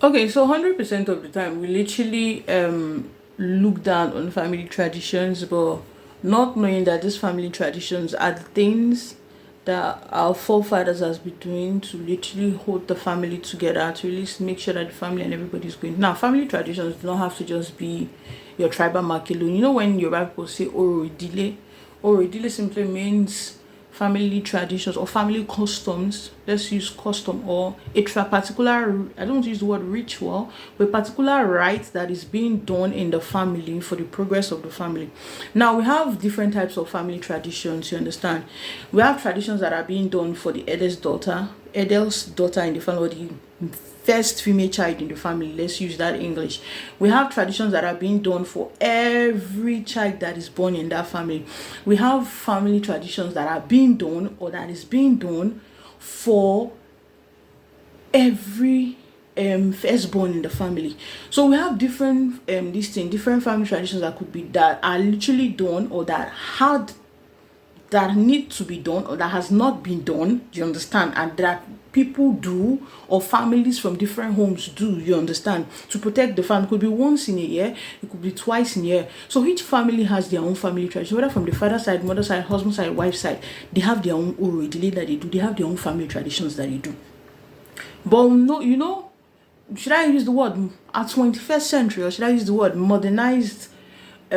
Okay, so 100% of the time we literally look down on family traditions, but not knowing that these family traditions are the things that our forefathers has been doing to literally hold the family together, to really make sure that the family and everybody's going. Now, family traditions do not have to just be your tribal mark alone. You know when your people say oro idile simply means family traditions or family customs. Let's use custom or particular, I don't use the word ritual, but a particular rite that is being done in the family for the progress of the family. Now we have different types of family traditions, you understand. We have traditions that are being done for the eldest daughter in the family, or the first female child in the family. Let's use that English. We have traditions that are being done for every child that is born in that family. We have family traditions that are being done or that is being done for every firstborn in the family. So we have different different family traditions that could be that are literally done or that need to be done or that has not been done, do you understand, and that people do or families from different homes do, you understand, to protect the family. It could be once in a year, it could be twice in a year. So each family has their own family tradition, whether from the father side, mother side, husband side, wife side. They have their own already that they do, they have their own family traditions that they do. But no, should I use the word at 21st century, or should I use the word modernized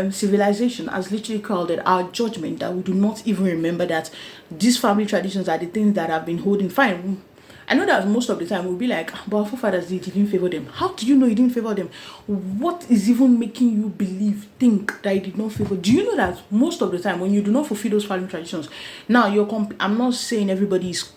civilization has literally called it our judgment that we do not even remember that these family traditions are the things that have been holding fine. I know that most of the time we'll be like, but our forefathers didn't favor them. How do you know he didn't favor them? What is even making you think that he did not favor? Do you know that most of the time when you do not fulfill those family traditions, now I'm not saying everybody is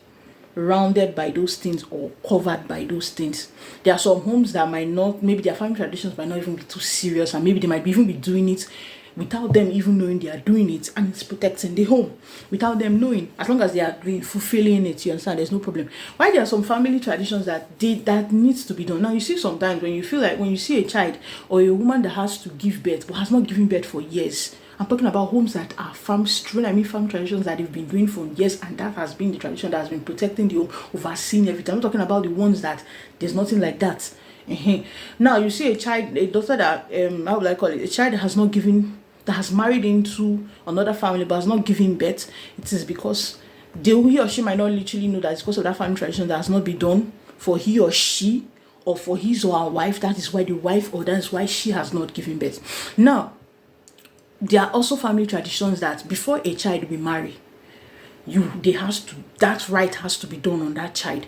rounded by those things or covered by those things. There are some homes that might not, maybe their family traditions might not even be too serious, and maybe they might even be doing it without them even knowing they are doing it, and it's protecting the home without them knowing. As long as they are fulfilling it, you understand, there's no problem. Why there are some family traditions that needs to be done. Now you see sometimes when you feel like when you see a child or a woman that has to give birth but has not given birth for years. I'm talking about homes that are farm traditions that they've been doing for years, and that has been the tradition that has been protecting the home, overseeing everything. I'm not talking about the ones that there's nothing like that. Now you see a daughter that how would I call it? A child that has not given, that has married into another family but has not given birth. It is because he or she might not literally know that it's because of that family tradition that has not been done for he or she, or for his or her wife. That is why the wife, or that's why she has not given birth. Now there are also family traditions that before a child be married, that right has to be done on that child,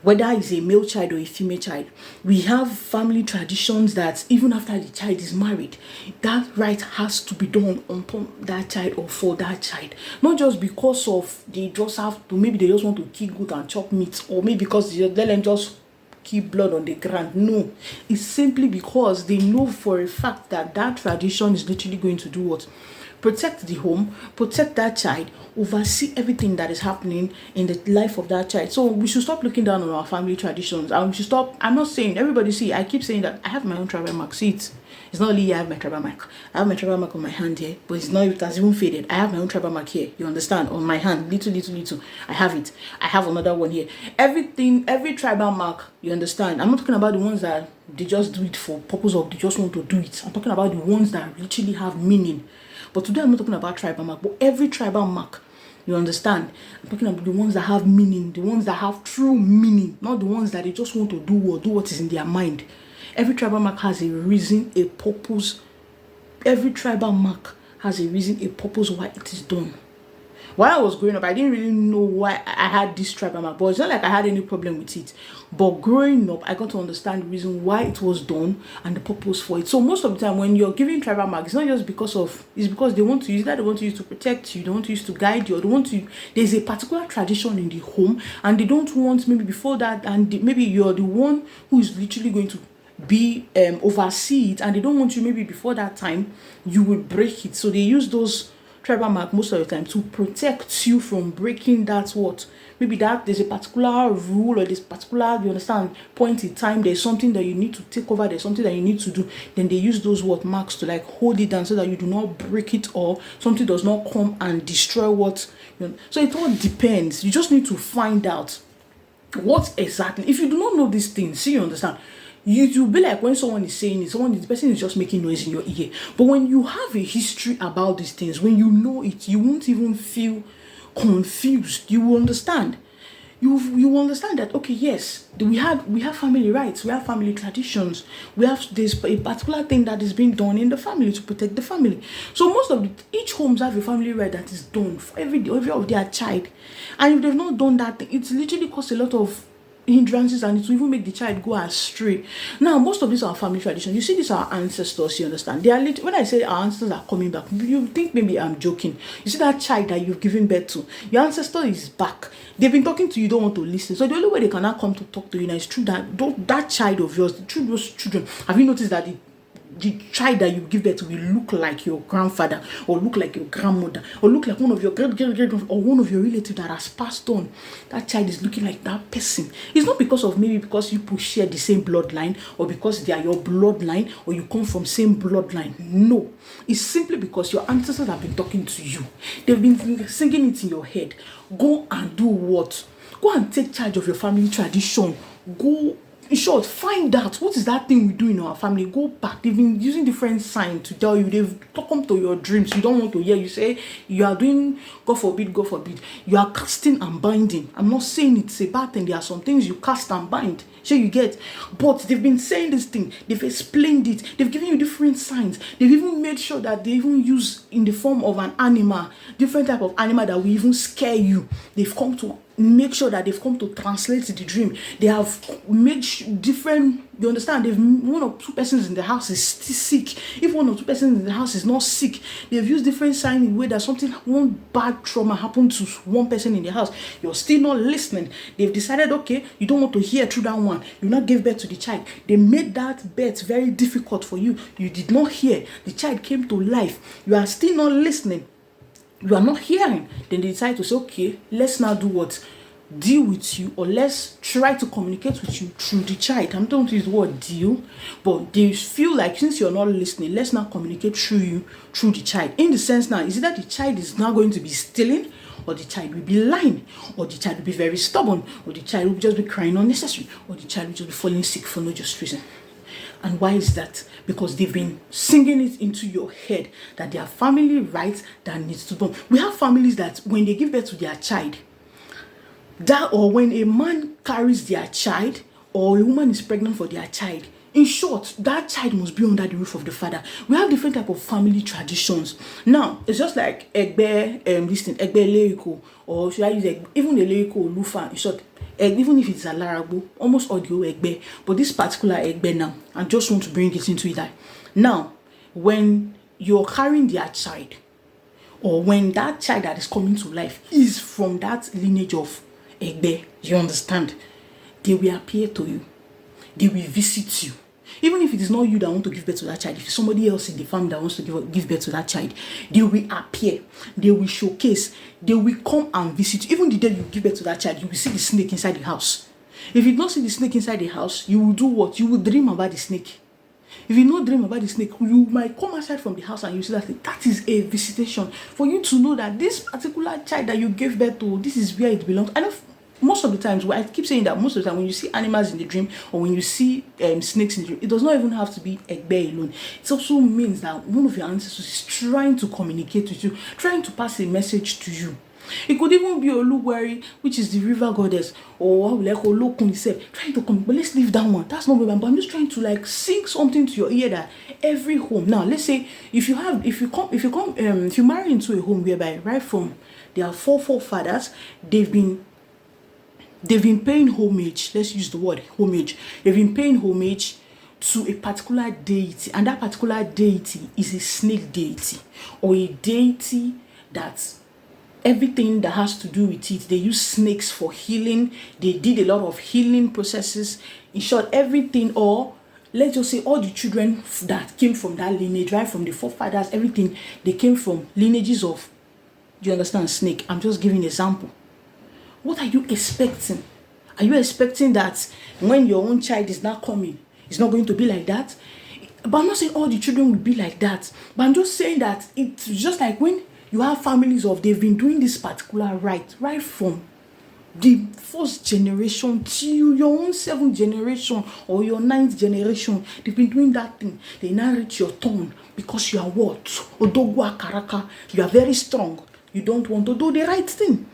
whether it's a male child or a female child. We have family traditions that even after the child is married, that right has to be done upon that child or for that child. Not just because of they just have to, maybe they just want to kill goat and chop meat, or maybe because they let them just keep blood on the ground. No, it's simply because they know for a fact that that tradition is literally going to do what? Protect the home, protect that child, oversee everything that is happening in the life of that child. So we should stop looking down on our family traditions, and we should stop. I'm not saying everybody, see, I keep saying that I have my own tribal mark. See it. It's not only I have my tribal mark. I have my tribal mark on my hand here, but it's not, it has even faded. I have my own tribal mark here. You understand? On my hand, little. I have it. I have another one here. Everything, every tribal mark, you understand? I'm not talking about the ones that they just do it for purpose of they just want to do it. I'm talking about the ones that literally have meaning. But today I'm not talking about tribal mark, but every tribal mark. You understand? I'm talking about the ones that have meaning, the ones that have true meaning, not the ones that they just want to do what is in their mind. Every tribal mark has a reason, a purpose. Every tribal mark has a reason, a purpose why it is done. While I was growing up, I didn't really know why I had this tribal mark, but it's not like I had any problem with it. But growing up, I got to understand the reason why it was done and the purpose for it. So most of the time, when you're giving tribal mark, it's not just because of, it's because they want to use that, they want to use to protect you, they want to use to guide you, or they want to, there's a particular tradition in the home, and they don't want maybe before that, and maybe you're the one who is literally going to be oversee it, and they don't want you maybe before that time you will break it. So they use those tribal mark most of the time to protect you from breaking that what maybe that there's a particular rule or this particular, you understand, point in time, there's something that you need to take over, there's something that you need to do, then they use those what marks to like hold it down so that you do not break it, or something does not come and destroy what so it all depends. You just need to find out what exactly, if you do not know these things, see, you understand, You be like when someone is saying it, the person is just making noise in your ear. But when you have a history about these things, when you know it, you won't even feel confused. You will understand. You will understand that, okay, yes, we have family rights, we have family traditions, we have this a particular thing that is being done in the family to protect the family. So most of each homes have a family right that is done for every of their child, and if they've not done that thing, it's literally caused a lot of hindrances, and it will even make the child go astray. Now, most of these are family traditions. You see, these are ancestors, you understand? They are when I say our ancestors are coming back, you think maybe I'm joking. You see that child that you've given birth to, your ancestor is back. They've been talking to you, don't want to listen. So the only way they cannot come to talk to you now is through that child of yours, through those children. Have you noticed that the child that you give birth to will look like your grandfather, or look like your grandmother, or look like one of your great or one of your relatives that has passed on? That child is looking like that person. It's not because you people share the same bloodline, or because they are your bloodline, or you come from same bloodline. No, it's simply because your ancestors have been talking to you. They've been singing it in your head. Go and do what? Go and take charge of your family tradition. Go. In short, find out what is that thing we do in our family. Go back. They've been using different signs to tell you. They've come to your dreams. You don't want to hear. You say you are doing, God forbid, God forbid. You are casting and binding. I'm not saying it's a bad thing. There are some things you cast and bind. So you get. But they've been saying this thing. They've explained it. They've given you different signs. They've even made sure that they even use in the form of an animal, different type of animal that will even scare you. They've come to make sure that they've come to translate the dream. They have made different, you understand, they've one or two persons in the house is still sick. If one or two persons in the house is not sick, they've used different signs in way that one bad trauma happened to one person in the house. You're still not listening. They've decided, okay, you don't want to hear through that one. You not give birth to the child. They made that birth very difficult for you. You did not hear. The child came to life. You are still not listening. You are not hearing. Then they decide to say, okay, let's now do what? Deal with you, or let's try to communicate with you through the child. I'm don't use the word deal, but they feel like since you're not listening, let's now communicate through you, through the child. In the sense now, is it that the child is now going to be stealing, or the child will be lying, or the child will be very stubborn, or the child will just be crying unnecessary, or the child will just be falling sick for no just reason? And why is that? Because they've been singing it into your head that there are family rights that needs to be done. We have families that when they give birth to their child, that or when a man carries their child, or a woman is pregnant for their child, in short, that child must be under the roof of the father. We have different type of family traditions. Now, it's just like Egbe, Egbe Leiko, or should I use even the Leiko or Lufa, in short, even if it's a Larabu, almost audio Egbe, but this particular Egbe now, I just want to bring it into it. Now, when you're carrying their child, or when that child that is coming to life is from that lineage of Egbe, you understand? They will appear to you. They will visit you. Even if it is not you that want to give birth to that child, if it's somebody else in the family that wants to give birth to that child, they will appear. They will showcase. They will come and visit you. Even the day you give birth to that child, you will see the snake inside the house. If you don't see the snake inside the house, you will do what? You will dream about the snake. If you don't dream about the snake, you might come outside from the house and you see that that is a visitation for you to know that this particular child that you gave birth to, this is where it belongs. I know most of the times, I keep saying that most of the time when you see animals in the dream, or when you see snakes in the dream, it does not even have to be Egbe alone. It also means that one of your ancestors is trying to communicate with you, trying to pass a message to you. It could even be Oluwari, which is the river goddess, or like Olokun itself, trying to come. But let's leave that one. That's not what but I'm just trying to like sing something to your ear that every home. Now, let's say if you marry into a home whereby right from their forefathers, they've been paying homage. Let's use the word homage. They've been paying homage to a particular deity, and that particular deity is a snake deity, or a deity that everything that has to do with it, they use snakes for healing. They did a lot of healing processes. In short, everything, or let's just say all the children that came from that lineage, right from the forefathers, everything, they came from lineages of, do you understand, snake? I'm just giving an example. What are you expecting? Are you expecting that when your own child is not coming, it's not going to be like that? But I'm not saying all the children will be like that. But I'm just saying that it's just like when you have families of they've been doing this particular right from the first generation till your own 7th generation or your 9th generation, they've been doing that thing. They now reach your turn because you are what? Odogwa Karaka. You are very strong. You don't want to do the right thing.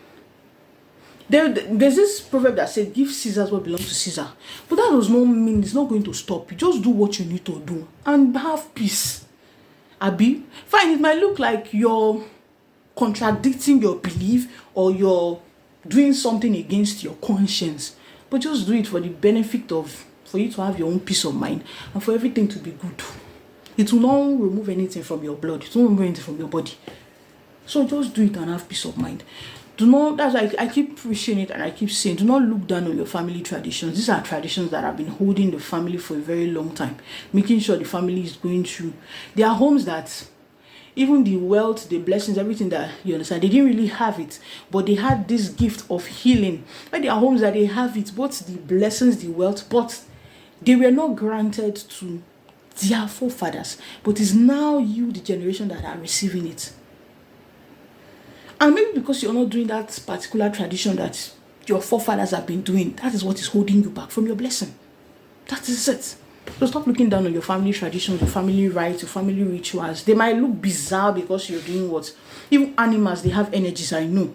There's this proverb that said, give Caesar what belongs to Caesar. But that does not mean it's not going to stop you. Just do what you need to do and have peace. Abi, fine, it might look like you're contradicting your belief or you're doing something against your conscience, but just do it for the benefit of, for you to have your own peace of mind and for everything to be good. It will not remove anything from your blood. It won't remove anything from your body. So just do it and have peace of mind. Do not, that's why I keep preaching it and I keep saying, do not look down on your family traditions. These are traditions that have been holding the family for a very long time, making sure the family is going through. There are homes that even the wealth, the blessings, everything that you understand, they didn't really have it, but they had this gift of healing. But there are homes that they have it, both the blessings, the wealth, but they were not granted to their forefathers. But it's now you, the generation, that are receiving it. And maybe because you're not doing that particular tradition that your forefathers have been doing, that is what is holding you back from your blessing. That is it. So stop looking down on your family traditions, your family rites, your family rituals. They might look bizarre because you're doing what? Even animals, they have energies, I know.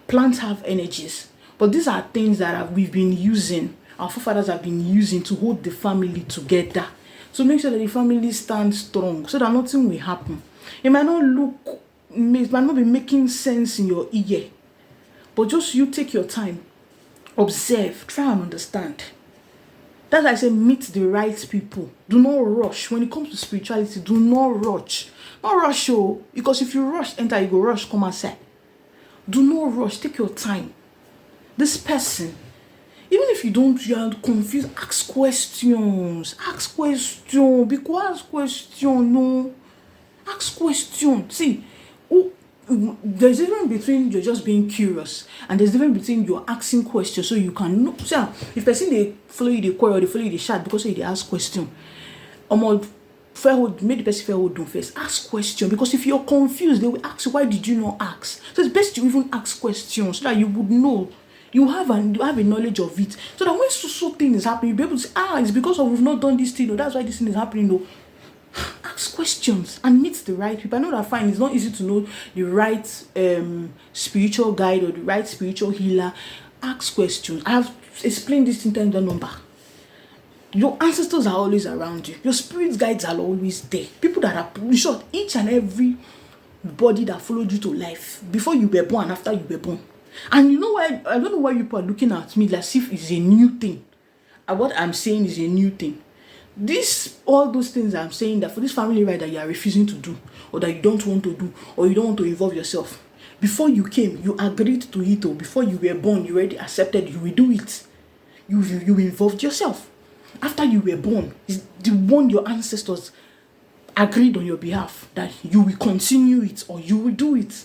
Plants have energies. But these are things that we've been using, our forefathers have been using to hold the family together. So make sure that the family stands strong so that nothing will happen. It might not be making sense in your ear. But just you take your time, observe, try and understand. That's why I say meet the right people. Do not rush. When it comes to spirituality, do not rush. Not rush, because if you rush, enter, you go rush, come and say. Do not rush. Take your time. This person, even if you are confused, ask questions. Ask questions. Because ask questions, no. Ask questions. See, there's a difference between you're just being curious and there's a difference between you're asking questions so you can know. So if person they follow you, they quarrel, they follow you, they chat because they ask question. Make the person fair hold don't first. Ask question, because if you're confused, they will ask you, why did you not ask? So it's best you even ask questions so that you would know. You have a knowledge of it. So that when so thing is happening, you'll be able to say, it's because we've not done this thing, or that's why this thing is happening. No. Ask questions and meet the right people. I know that fine, it's not easy to know the right spiritual guide or the right spiritual healer. Ask questions. I have explained this in terms of number. Your ancestors are always around you. Your spirit guides are always there. People that are, in short, each and every body that followed you to life before you were born and after you were born. And you know why? I don't know why people are looking at me as if it's a new thing. And what I'm saying is a new thing. All those things I'm saying, that for this family right that you are refusing to do, or that you don't want to do, or you don't want to involve yourself, before you came, you agreed to it, or before you were born, you already accepted you will do it. You involved yourself. After you were born, is the one your ancestors agreed on your behalf that you will continue it or you will do it.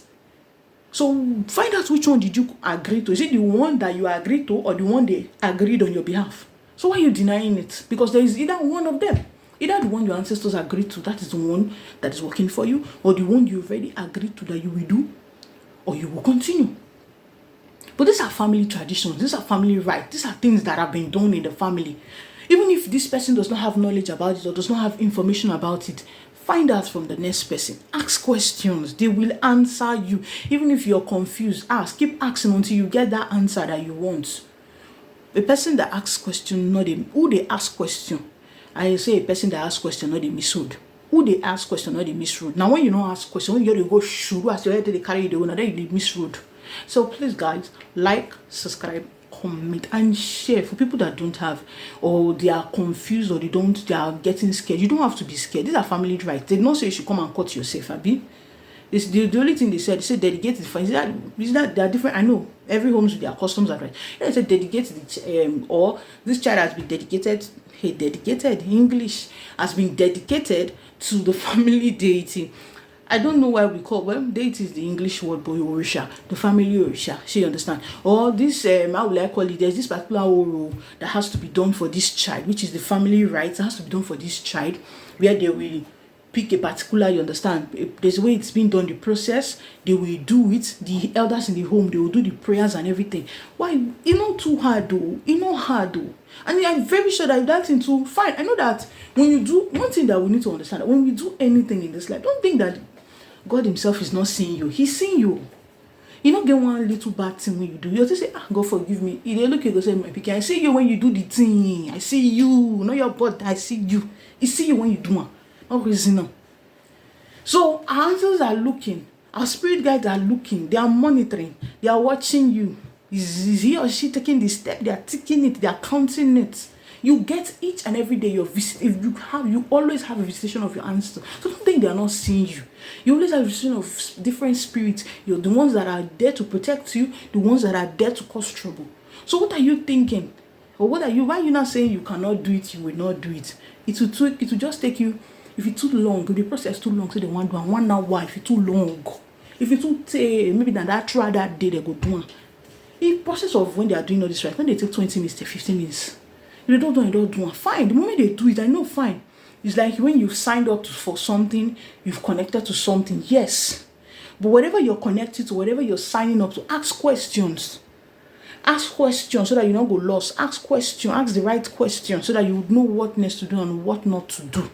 So find out which one did you agree to. Is it the one that you agreed to or the one they agreed on your behalf? So why are you denying it? Because there is either one of them. Either the one your ancestors agreed to, that is the one that is working for you, or the one you already agreed to that you will do, or you will continue. But these are family traditions. These are family rights. These are things that have been done in the family. Even if this person does not have knowledge about it or does not have information about it, find out from the next person. Ask questions. They will answer you. Even if you're confused, ask. Keep asking until you get that answer that you want. A person that asks question, not who they ask question. I say a person that asks question, not the misroad. Who they ask question, not the misroad. Now when you don't ask question, when you gotta go shoot, as you they carry the one, then you misroad. So please guys, like, subscribe, comment, and share for people that don't have, or they are confused, or they are getting scared. You don't have to be scared. These are family rights. They don't say you should come and cut yourself, Abi. It's the only thing they said dedicate it. Is that they are different? I know every homes with their customs are right. They said dedicate or this child has been dedicated. Dedicated English has been dedicated to the family deity. I don't know why we call deity is the English word, but Orisha, the family Orisha. You understand? Or this how will I call it? There's this particular role that has to be done for this child, which is the family rights. It has to be done for this child, where they will pick a particular, you understand, there's a way it's been done, the process, they will do it, the elders in the home, they will do the prayers and everything. Why? It's not too hard though, it's not hard though. And I'm very sure that if that thing too, fine. I know that when you do, one thing that we need to understand, that when we do anything in this life, don't think that God himself is not seeing you. He's seeing you. You don't get one little bad thing when you do. You just say, God forgive me. They look at you and say, my pikin, I see you when you do the thing. I see you. Not your body, I see you. He see you when you do it. Not reason now. So our angels are looking. Our spirit guides are looking. They are monitoring. They are watching you. Is he or she taking the step? They are taking it. They are counting it. You get each and every day your visit. If you always have a visitation of your ancestors. So don't think they are not seeing you. You always have a visitation of different spirits. You're the ones that are there to protect you, the ones that are there to cause trouble. So what are you thinking? Or why are you not saying you cannot do it, you will not do it? It will just take you, if it's too long, if the process too long, so they want to do 1 hour, if it's too long. If it's too maybe that try that day they go do one. The process of when they are doing all this right, when they take 20 minutes, take 15 minutes. If they don't do it, fine. The moment they do it, I know, fine. It's like when you've signed up for something, you've connected to something, yes. But whatever you're connected to, whatever you're signing up to, ask questions. Ask questions so that you don't go lost. Ask questions, ask the right questions so that you would know what next to do and what not to do.